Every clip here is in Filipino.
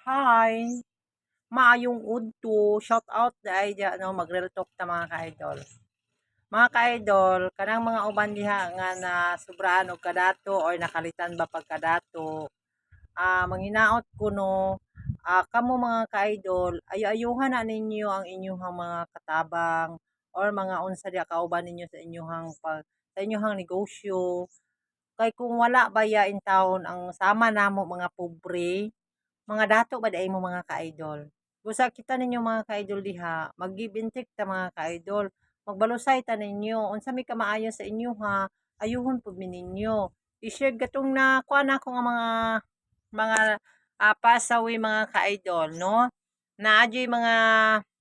Hi, maayong udto, shout out dai diya no magreal talk ta mga ka-idol. Mga ka-idol, kanang mga uban diha nga na sobraan og kadato or nakalitan ba pagkadato. Manghinaot ko no, kamo mga ka-idol, ayo-ayuhan na ninyo ang inyong mga katabang or mga unsa diha kauban ninyo sa inyong negosyo. Kay kung wala ba ya in town ang sama namo mga pobre, mga dato ba dai mo mga ka-idol. Busa kita ninyo mga ka-idol diha, mag-give and take ta mga ka-idol. Magbalusay ta ninyo, unsa may kamaayo sa inyo ha, ayuhon pud mi ninyo. I-share gatong na kuha na ako nga mga pasawi mga ka-idol, no? Na adyoy mga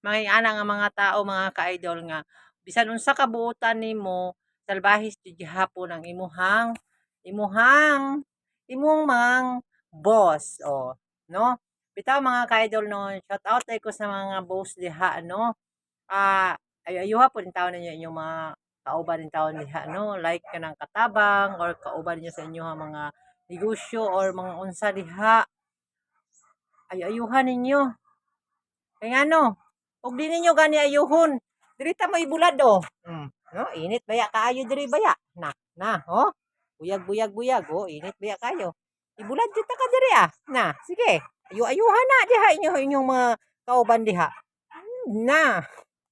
ana nga mga tao mga ka-idol nga bisan unsa ka buotan nimo, salbahis jud gihapon ang imuhang imong mang boss, no? Bitaw mga ka-idol no, shout out ay ko sa mga boss diha no. Ayuha po din taon ninyo inyong mga kauban din taon diha no, like kanang katabang or kauban niyo sa inyo mga negosyo or mga unsa diha. Ayuhan ninyo. Kay ngano, ug di ninyo gani ayuhon. Diri ta may bulad oh. No, init baya kaayo diri baya. Na, buyag-buyag, init baya kayo. Ibulad jud ta ka diri Na, sige. Ayuhan na diha inyong mga kauban diha. Na.